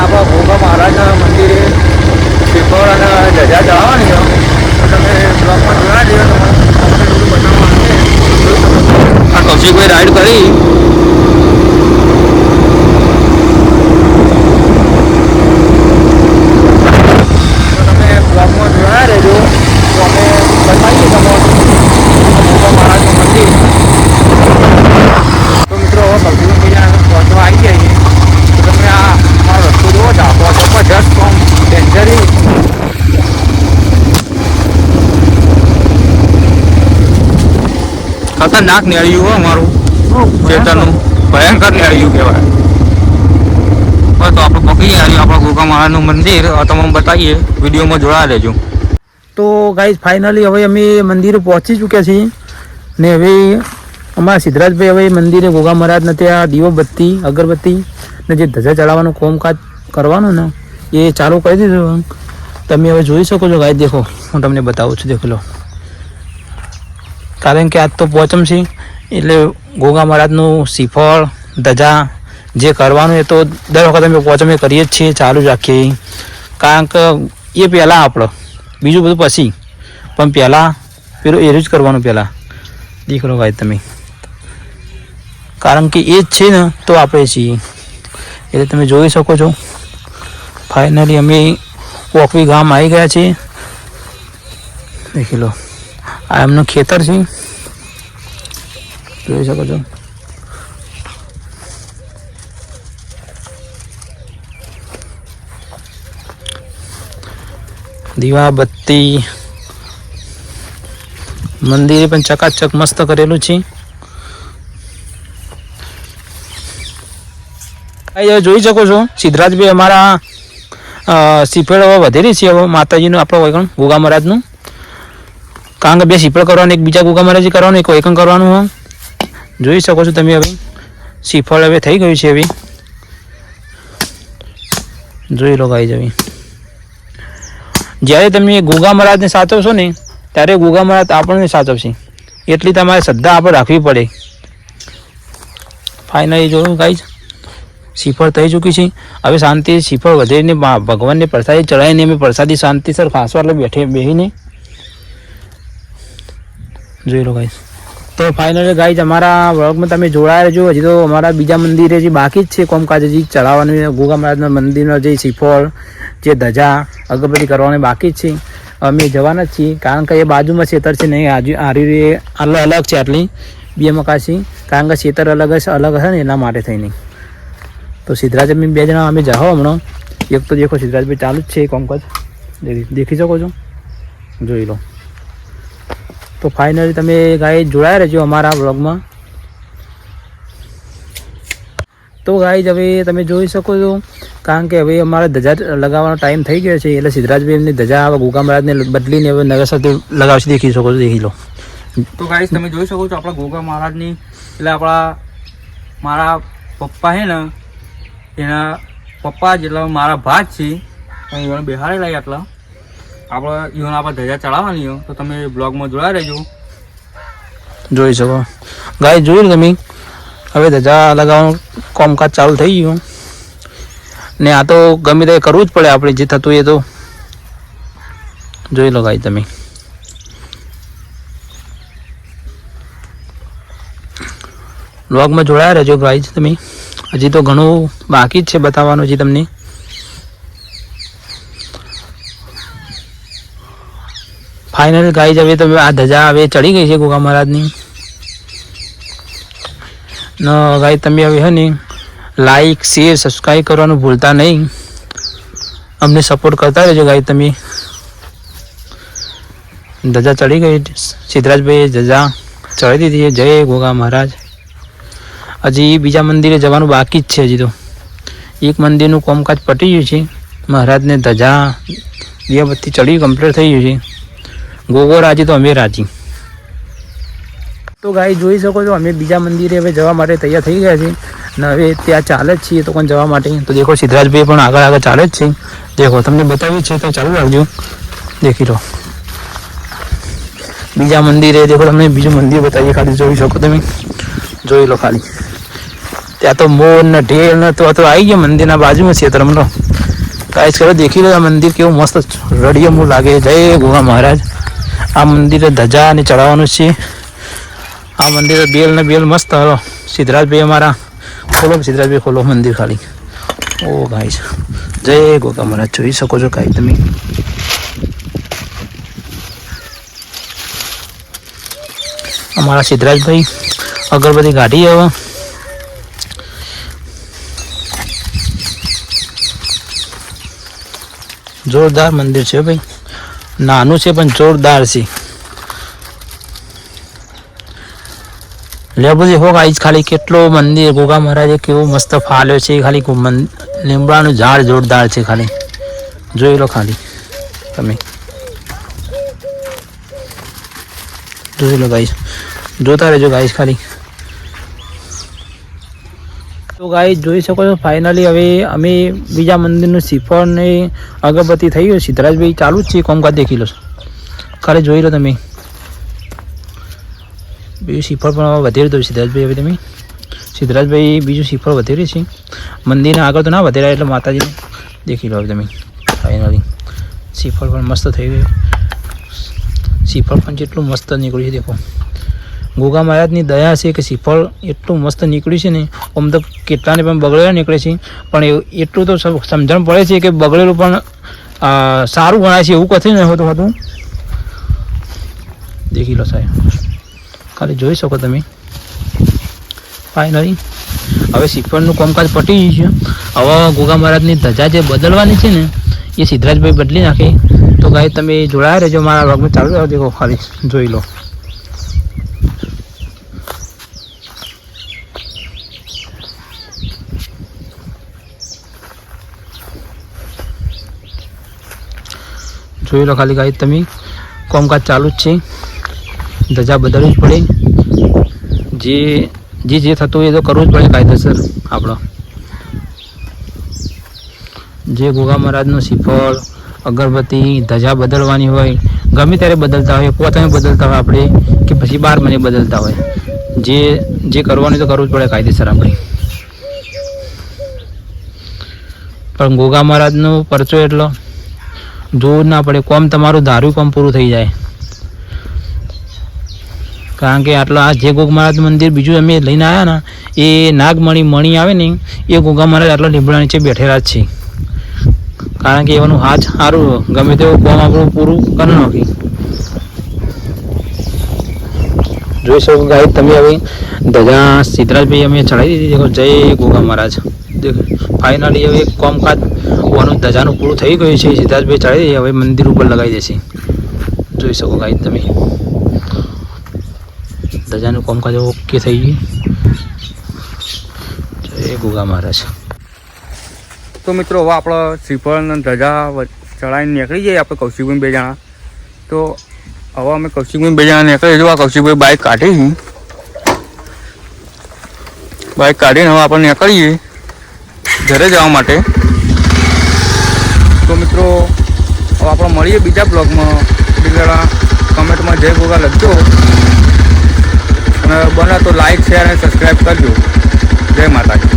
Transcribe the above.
આપણા ભોગા મહારાજના મંદિરે શ્રીફળ અને ધજા ચડાવવાની છે. તો તમે બ્લોગમાં જોયા જઈએ તો આપણે બધું બતાવવાનું છે. આ કૌશિકભાઈ રાઈડ કરી તો તમે બ્લોગમાં જોયા રહેજો. તો અમે બતાવીએ તમારું ભોગા મહારાજનું મંદિર. તો મિત્રો હવે કૌશિકભાઈ પહોંચવા આવી ગયા છીએ. તો તમે આ અમારો રસ્તો જુઓ છો, જબરજસ્ત ફ્રોમ ડેન્જરી. ખતરનાક નેળિયું હોય અમારું ખેતરનું, ભયંકર નેળિયું કહેવાય. બસ તો આપણે પકડી આવ્યું આપણા ગોગા મહારાજનું મંદિર. તમને બતાવીએ, વિડીયોમાં જોડાયા રહેજો. તો ગાઈઝ ફાઇનલી હવે અમે મંદિરે પહોંચી ચૂક્યા છીએ ને હવે અમારા સિદ્ધરાજભાઈ હવે મંદિરે ગોગા મહારાજને ત્યાં દીવબત્તી અગરબત્તી ને જે ધજા ચડાવવાનું કોમકાજ કરવાનું ને એ ચાલુ કરી દીધું. તમે હવે જોઈ શકો છો ગાઈઝ. દેખો હું તમને બતાવું છું, દેખો લો. કારણ કે આજ તો પોચમ છે એટલે ગોગા મહારાજનું શ્રીફળ ધજા જે કરવાનું એ તો દર વખત અમે પોચમે કરીએ જ છીએ, ચાલુ જ રાખીએ. કારણ કે એ પહેલાં આપણે બીજું બધું પછી, પણ પહેલાં પેલું એ જ કરવાનું પહેલાં. દેખ લો ગાઈઝ તમે, કારણ કે એ જ છે ને તો આપણે છીએ. એટલે તમે જોઈ શકો છો ફાઇનલી અમે ઓકવી ગામ આવી ગયા છીએ. દેખી લો, આ એમનું ખેતર છે, જોઈ શકો છો. દીવા બત્તી મંદિરે પણ ચકાચક મસ્ત કરેલું છે. જોઈ શકો છો સિદ્ધરાજભાઈ અમારા શ્રીફળ હવે વધેલી છે. હવે માતાજીનું આપણે વૈકણ ગોગા મહારાજનું, કારણ કે બે શ્રીફળ કરવાનું, એક બીજા ગોગા મહારાજ કરવાનું, એક વૈકણ કરવાનું હોય. જોઈ શકો છો તમે. હવે શ્રીફળ હવે થઈ ગયું છે. હવે જોઈ લો ગાઈ જવી. જ્યારે તમે ગોગા મહારાજને સાચવશો ને ત્યારે ગોગા મહારાજ આપણને સાચવશે. એટલી તમારે શ્રદ્ધા આપણે રાખવી પડે. ફાઇનલી જોયું ગાઈ, શ્રીફળ થઈ ચૂકી છે. હવે શાંતિ શ્રીફળ વધેરીને ભગવાનને પ્રસાદી ચડાવીને અમે પ્રસાદી શાંતિસર ખાસવા એટલે બેસીને જોઈ લો ગાઈસ. તો ફાઇનલી ગાઈસ અમારા વ્લોગમાં તમે જોડાયા રહેજો. હજી તો અમારા બીજા મંદિરે જે બાકી જ છે કોમકાજ હજી ચડાવવાનું. ગોગા મહારાજના મંદિરનો જે શ્રીફળ જે ધજા અગરબત્તી કરવાની બાકી જ છે. અમે જવાના જ છીએ, કારણ કે એ બાજુમાં ખેતર છે નહીં, આરી અલગ છે. આટલી બે મકાશી, કારણ કે ખેતર અલગ હશે ને એના માટે થઈને. તો સિદ્ધરાજભાઈ બે જણા અમે જાઓ હમણાં. એક તો દેખો સિદ્ધરાજભાઈ ચાલુ જ છે કોમકાજ, દેખી શકો છો, જોઈ લો. તો ફાઇનલી તમે ગાય જોડાયા રહેજો અમારા વ્લોગમાં. તો ગાઈઝ હવે તમે જોઈ શકો છો, કારણ કે હવે અમારે ધજા લગાવવાનો ટાઈમ થઈ ગયો છે. એટલે સિદ્ધરાજભાઈ એમની ધજા હવે ગોગા મહારાજને બદલીને હવે નગર સાથે લગાવશે. દેખી શકો છો, દેખી લો. તો ગાઈઝ તમે જોઈ શકો છો આપણા ગોગા મહારાજની, એટલે મારા પપ્પા છે ને એના પપ્પા જેટલા મારા ભાત છે એને બેહાડેલા આટલા આપણે ધજા ચડાવવાની હોય. તો તમે બ્લોગમાં જોડાયા રહેજો. જોઈ શકો ગાય, જોયું તમે. હવે ધજા લગાવવાનું કામકાજ ચાલુ થઈ ગયું ને આ તો ગમે તે કરવું જ પડે આપણે, જે થતું એ તો જોઈ લો ગાય તમે. બ્લોગમાં જોડાયા રહેજો ગાઈઝ તમે. હજી તો ઘણું બાકી જ છે બતાવવાનું છે તમને. ફાઇનલ ગાઈઝ હવે તમે આ ધજા હવે ચડી ગઈ છે ગોગા મહારાજની. ગાઈઝ તમે હવે હે ને લાઈક શેર સબસ્ક્રાઈબ કરવાનું ભૂલતા નહીં. અમને સપોર્ટ કરતા રહેજો ગાઈઝ તમે. ધજા ચડી ગઈ, સિદ્ધરાજભાઈએ ધજા ચડી દીધી. જય ગોગા મહારાજ. હજી બીજા મંદિરે જવાનું બાકી જ છે. હજી તો એક મંદિરનું કામકાજ પટી ગયું છે. મહારાજને ધજા દીવાબત્તી ચડી કમ્પ્લીટ થઈ ગયું છે. ગોગો રાજી તો અમે રાજી. તો ગાઈ જોઈ શકો છો અમે બીજા મંદિરે હવે જવા માટે તૈયાર થઈ ગયા છે ને હવે ત્યાં ચાલે જ છીએ તો પણ જવા માટે. તો દેખો સિદ્ધરાજભાઈ પણ આગળ ચાલે જ છે. દેખો તમને બતાવ્યું છે તો ચાલુ રાખજો. દેખી લો બીજા મંદિરે. દેખો તમને બીજું મંદિર બતાવીએ, ખાલી જોઈ શકો તમે, જોઈ લો ખાલી. ત્યાં તો મોર ને ઢેલ ને તો આવી ગયા મંદિરના બાજુમાં છે તરમનો ગાઈસ કરો દેખી લો આ મંદિર કેવું મસ્ત રડિયમું લાગે. જય ગોગા મહારાજ. આ મંદિરે ધજા ને ચડાવવાનું છે. આ મંદિરે બેલ ને બેલ મસ્ત. હલો સિદ્ધરાજભાઈ અમારા ખોલો, સિદ્ધરાજભાઈ ખોલો મંદિર ખાલી. ઓ ગાઈસ જય ગોગા મહારાજ જોઈ શકો છો ગાઈસ તમે. અમારા સિદ્ધરાજભાઈ અગરબત્તી કાઢી હવે. જોરદાર મંદિર છે ભાઈ, નાનું છે પણ જોરદાર છે. લે બધી હો ગાઈસ ખાલી કેટલો મંદિર ગોગા મહારાજે કેવો મસ્ત ફાલ્યો છે. ખાલી લીમડાનું ઝાડ જોરદાર છે. ખાલી જોઈ લો ખાલી તમે, જોઈ લો ગાઈસ, જોતા રહેજો ગાઈસ ખાલી. તો ગાઈસ જોઈ શકો છો ફાઇનલી હવે અમે બીજા મંદિરનું શ્રીફળ ને અગરબત્તી થઈ ગયું. સિદ્ધરાજભાઈ ચાલુ જ છે કોમકાજ, દેખી લો ખાલી જોઈ લો તમે. બીજું શ્રીફળ પણ વધેરી દો સિદ્ધરાજભાઈ. હવે તમે સિદ્ધરાજભાઈ બીજું શ્રીફળ વધેરી છે. મંદિરને આગળ તો ના વધેરા એટલે માતાજીને દેખી લો હવે તમે. ફાઇનલી શ્રીફળ પણ મસ્ત થઈ ગયું. શ્રીફળ પણ જેટલું મસ્ત નીકળ્યું છે દેખો. ગોગા મહારાજની દયા છે કે શ્રીફળ એટલું મસ્ત નીકળ્યું છે ને. આમ તો કેટલાને પણ બગડેલા નીકળે છે, પણ એટલું તો સમજણ પડે છે કે બગડેલું પણ સારું ગણાય છે એવું કથે ને હોતું હતું. દેખી લો સાહેબ ખાલી જોઈ શકો તમે. ફાઇનલી હવે શ્રીફળનું કામકાજ પટી ગયું છે. હવે ગોગા મહારાજની ધજા જે બદલવાની છે ને એ સિદ્ધરાજભાઈ બદલી નાખે. તો ગાય તમે જોડાયા રહેજો મારા ભાગમાં. ચાલુ રહ્યો દેખો ખાલી જોઈ લો. જોઈ લો ખાલી ગાય તમે, કામકાજ ચાલુ જ છે. ધજા બદલવી જ પડે. જે થતું હોય એ તો કરવું જ પડે કાયદેસર. આપણો જે ગોગા મહારાજનું શ્રીફળ અગરબત્તી ધજા બદલવાની હોય ગમે ત્યારે બદલતા હોય, પોતાને બદલતા હોય આપણે કે પછી 12 મહિને બદલતા હોય, જે કરવાનું તો કરવું જ પડે કાયદેસર આપણે. પણ ગોગા મહારાજનો પરચો એટલો જોવું ના પડે. કોમ તમારું ધાર્યું કામ પૂરું થઈ જાય. કારણ કે આટલો આ જે ગોગા મહારાજ મંદિર બીજું અમે લઈને આવ્યા ને એ નાગમણી આવે ને એ ગોગા મહારાજ આટલા લીમડા નીચે બેઠેલા જ છે. કારણ કે એવાનું હાથ સારું ગમે તેવું કામ આપણું પૂરું કરી નાખી. જોઈ શકો ગાય તમે. હવે ધજા સિદ્ધરાજભાઈ અમે ચડાવી દીધી. દેખો જય ગોગા મહારાજ. ફાઇનલી હવે કામકાજ હોવાનું ધજાનું પૂરું થઈ ગયું છે. સિદ્ધરાજભાઈ ચડાવી દઈએ હવે મંદિર ઉપર લગાવી દેશે. જોઈ શકો ગાય તમે. ધજાનું કામકાજ ઓકે થઈ ગયું. જય ગોગા મહારાજ. તો મિત્રો હવે આપણે શ્રીફળ ધજા ચડાવીને નીકળી જઈએ આપણે કૌશિકભાઈ 2 જણા. તો હવે અમે કૌશિકભાઈ 2 જણા નીકળીએ. જો આ કૌશિકભાઈ બાઇક કાઢી, બાઇક કાઢીને હવે આપણે નીકળીએ ઘરે જવા માટે. તો મિત્રો હવે આપણે મળીએ બીજા બ્લોગમાં. બીજા કમેન્ટમાં જય ગોગા લખજો અને બને તો લાઈક શેર અને સબસ્ક્રાઈબ કરજો. જય માતાજી.